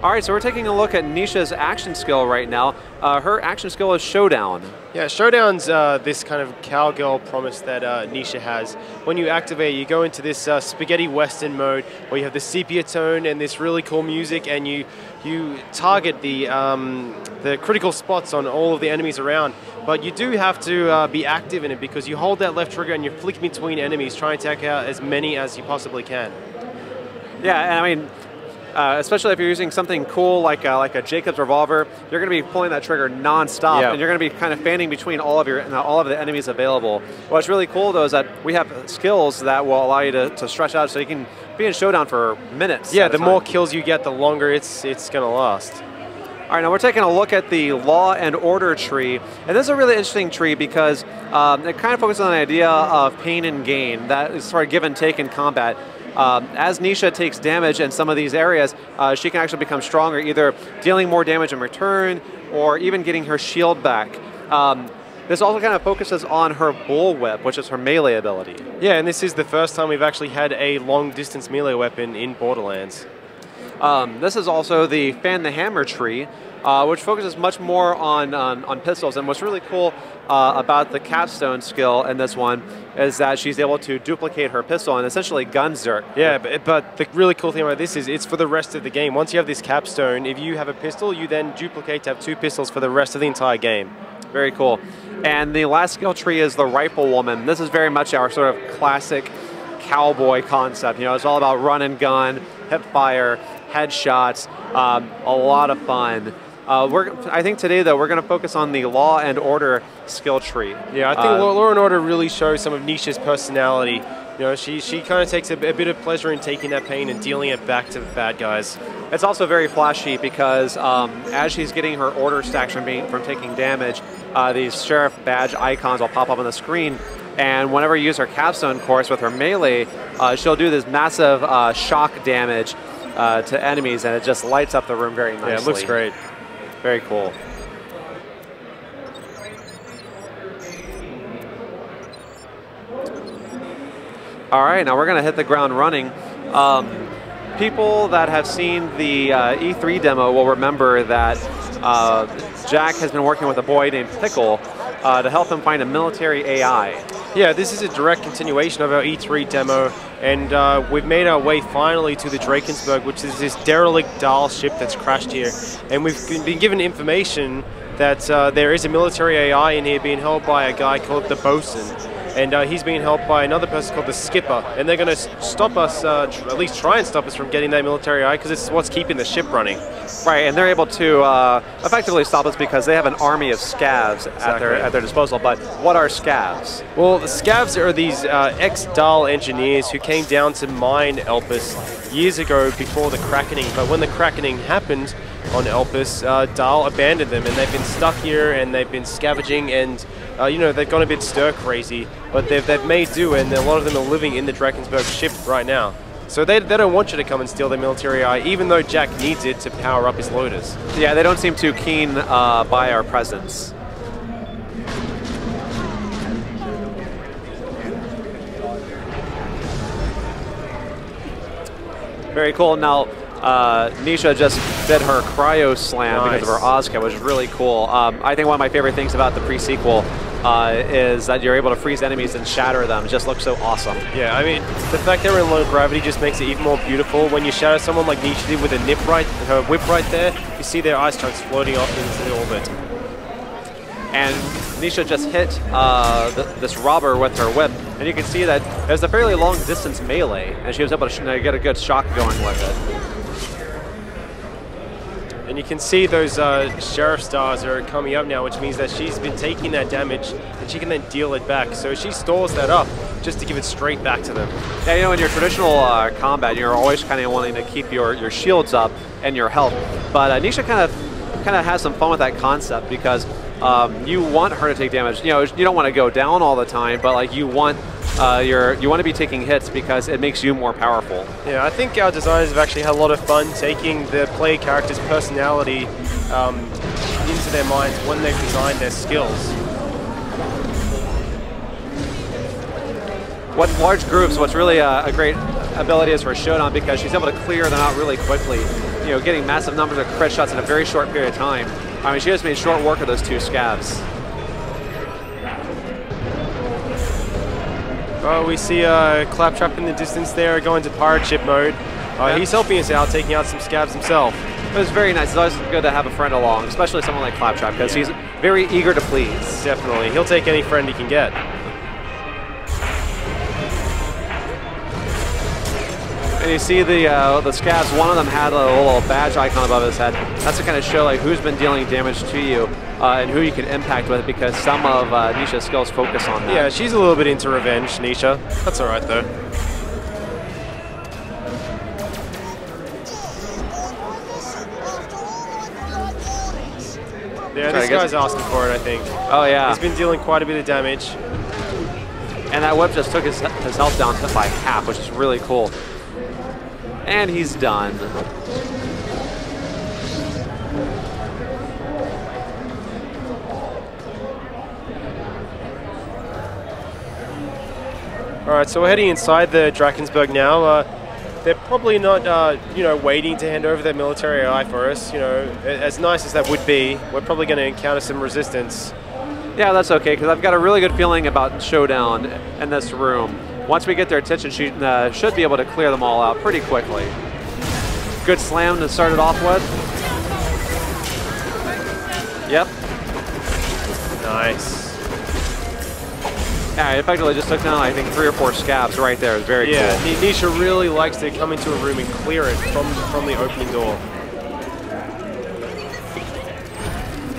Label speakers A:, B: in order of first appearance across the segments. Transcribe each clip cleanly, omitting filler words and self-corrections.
A: All right, so we're taking a look at Nisha's action skill right now. Her action skill is Showdown.
B: Yeah, Showdown's this kind of cowgirl promise that Nisha has. When you activate, you go into this spaghetti western mode where you have the sepia tone and this really cool music, and you target the critical spots on all of the enemies around. But you do have to be active in it because you hold that left trigger and you flick between enemies, trying to take out as many as you possibly can.
A: Yeah, and I mean, especially if you're using something cool like a Jacob's revolver, you're going to be pulling that trigger non-stop, and you're going to be kind of fanning between all of the enemies available. What's really cool though is that we have skills that will allow you to stretch out, so you can be in Showdown for minutes.
B: Yeah, the more kills you get, the longer it's going to last.
A: All right, now we're taking a look at the Law and Order tree, and this is a really interesting tree because it kind of focuses on the idea of pain and gain, that is sort of give and take in combat. As Nisha takes damage in some of these areas, she can actually become stronger, either dealing more damage in return or even getting her shield back. This also kind of focuses on her bullwhip, which is her melee ability.
B: Yeah, and this is the first time we've actually had a long-distance melee weapon in Borderlands.
A: This is also the Fan the Hammer tree, which focuses much more on pistols. And what's really cool about the capstone skill in this one is that she's able to duplicate her pistol and essentially gun zerk.
B: Yeah, but the really cool thing about this is it's for the rest of the game. Once you have this capstone, if you have a pistol, you then duplicate to have 2 pistols for the rest of the entire game.
A: Very cool. And the last skill tree is the Rifle Woman. This is very much our sort of classic cowboy concept. You know, it's all about run and gun, hip fire, headshots, a lot of fun. I think today, though, we're going to focus on the Law and Order skill tree.
B: Yeah, I think Law and Order really shows some of Nisha's personality. You know, she kind of takes a bit of pleasure in taking that pain and dealing it back to the bad guys.
A: It's also very flashy because as she's getting her order stacks from taking damage, these sheriff badge icons will pop up on the screen. And whenever you use her capstone course with her melee, she'll do this massive shock damage to enemies, and it just lights up the room very nicely.
B: Yeah, it looks great.
A: Very cool. All right, now we're going to hit the ground running. People that have seen the E3 demo will remember that Jack has been working with a boy named Pickle to help him find a military AI.
B: Yeah, this is a direct continuation of our E3 demo, and we've made our way finally to the Drakensberg, which is this derelict Dahl ship that's crashed here. And we've been given information that there is a military AI in here being held by a guy called the Bosun. And he's being helped by another person called the Skipper. And they're going to stop us, at least try and stop us from getting that military AI, because it's what's keeping the ship running.
A: Right, and they're able to effectively stop us because they have an army of scavs at their disposal. But what are scavs?
B: Well, the scavs are these ex-Dahl engineers who came down to mine Elpis years ago before the Krakening. But when the Krakening happened on Elpis, Dahl abandoned them, and they've been stuck here, and they've been scavenging, and you know, they've gone a bit stir-crazy, but they've made do, and a lot of them are living in the Drakensberg ship right now. So they don't want you to come and steal their military AI, even though Jack needs it to power up his loaders.
A: Yeah, they don't seem too keen by our presence. Very cool. Now, Nisha just did her cryo slam because of her Ozka, which is really cool. I think one of my favorite things about the pre-sequel is that you're able to freeze enemies and shatter them. It just looks so awesome.
B: Yeah, I mean, the fact that we're in low gravity just makes it even more beautiful. When you shatter someone like Nisha did with a her whip right there, you see their ice chunks floating off into the orbit.
A: And Nisha just hit this robber with her whip, and you can see that there's a fairly long distance melee, and she was able to get a good shock going with it.
B: And you can see those sheriff stars are coming up now, which means that she's been taking that damage, and she can then deal it back. So she stores that up just to give it straight back to them.
A: Yeah, you know, in your traditional combat, you're always kind of wanting to keep your shields up and your health. But Nisha kind of has some fun with that concept because you want her to take damage. You know, you don't want to go down all the time, but like you want to be taking hits because it makes you more powerful.
B: Yeah, I think our designers have actually had a lot of fun taking the player character's personality into their minds when they've designed their skills.
A: With large groups, what's really a great ability is for Showdown because she's able to clear them out really quickly. getting massive numbers of crit shots in a very short period of time. I mean, she just made short work of those 2 scabs.
B: Oh, we see Claptrap in the distance there, going to pirate ship mode. He's helping us out, taking out some scabs himself.
A: It was very nice. It's always good to have a friend along, especially someone like Claptrap, because he's very eager to please.
B: Definitely. He'll take any friend he can get.
A: And you see the scabs, one of them had a little badge icon above his head. That's to kind of show like who's been dealing damage to you and who you can impact with, because some of Nisha's skills focus on that.
B: Yeah, she's a little bit into revenge, Nisha. That's alright though. Yeah, this guy's asking for it, I think.
A: Oh yeah.
B: He's been dealing quite a bit of damage.
A: And that whip just took his health down to by half, which is really cool. And he's done.
B: Alright, so we're heading inside the Drakensberg now. They're probably not, waiting to hand over their military AI for us. As nice as that would be, we're probably going to encounter some resistance.
A: Yeah, that's okay, because I've got a really good feeling about Showdown in this room. Once we get their attention, she should be able to clear them all out pretty quickly. Good slam to start it off with. Yep.
B: Nice.
A: Yeah, I effectively just took down, I think, 3 or 4 scabs right there. It was very cool.
B: Nisha really likes to come into a room and clear it from the opening door.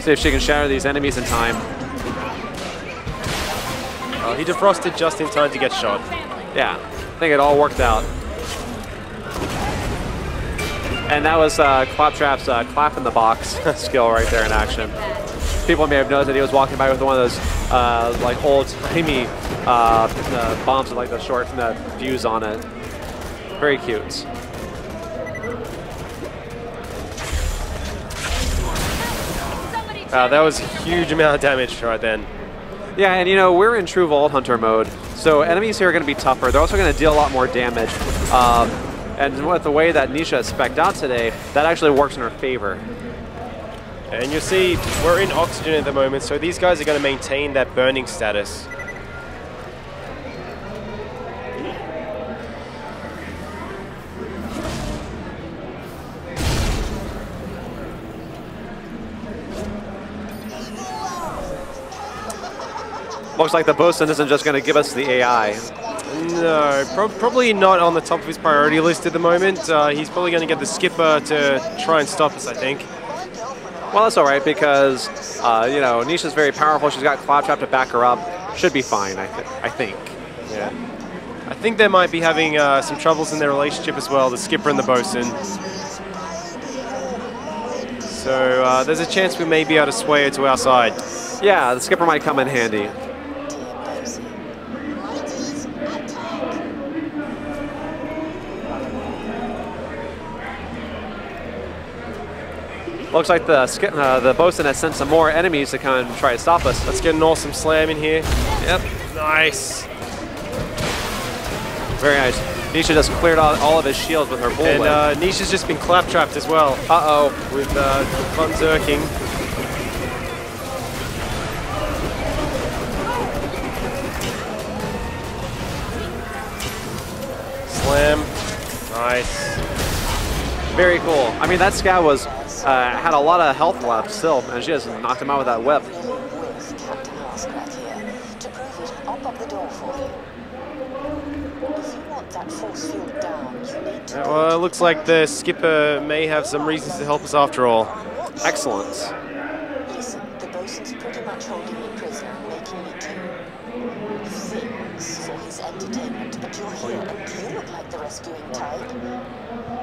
A: See if she can shatter these enemies in time.
B: He defrosted just in time to get shot.
A: Yeah, I think it all worked out. And that was Claptrap's clap in the box skill right there in action. People may have noticed that he was walking by with one of those like old-timey bombs with like the short fuse on it. Very cute.
B: That was a huge amount of damage right then.
A: Yeah, and we're in true Vault Hunter mode, so enemies here are going to be tougher. They're also going to deal a lot more damage. And with the way that Nisha is spec'd out today, that actually works in her favor.
B: And you'll see, we're in oxygen at the moment, so these guys are going to maintain that burning status.
A: Looks like the bosun isn't just going to give us the AI.
B: No, probably not on the top of his priority list at the moment. He's probably going to get the skipper to try and stop us, I think.
A: Well, that's all right, because, Nisha's very powerful. She's got Claptrap to back her up. Should be fine, I think.
B: Yeah. I think they might be having some troubles in their relationship as well, the skipper and the bosun. So there's a chance we may be able to sway her to our side.
A: Yeah, the skipper might come in handy. Looks like the bosun has sent some more enemies to come and try to stop us.
B: Let's get an awesome slam in here.
A: Yep.
B: Nice.
A: Very nice. Nisha just cleared out all of his shields with her bullwhip.
B: And Nisha's just been claptrapped as well.
A: Uh-oh.
B: With fun zerking. Slam. Nice.
A: Very cool. I mean, that scab was had a lot of health left still, and she just knocked him out with that whip.
B: Well, it looks like the skipper may have some reasons to help us after all.
A: Excellent.
C: Listen, the bosun's pretty much holding me prisoner, making me do things for his entertainment. But you're here, and you look like the rescuing type.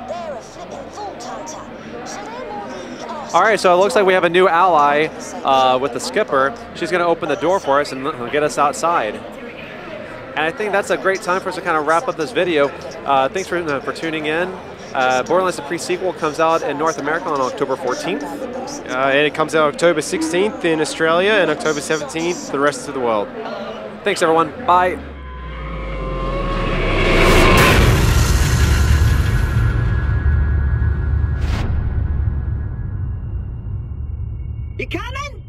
C: They're a flipping vault hunter. So they're more the arse.
A: All right, so it looks like we have a new ally with the skipper. She's going to open the door for us and get us outside. And I think that's a great time for us to kind of wrap up this video. Thanks for tuning in. Borderlands the pre-sequel comes out in North America on October 14th.
B: And it comes out October 16th in Australia and October 17th the rest of the world.
A: Thanks, everyone. Bye.
D: You coming?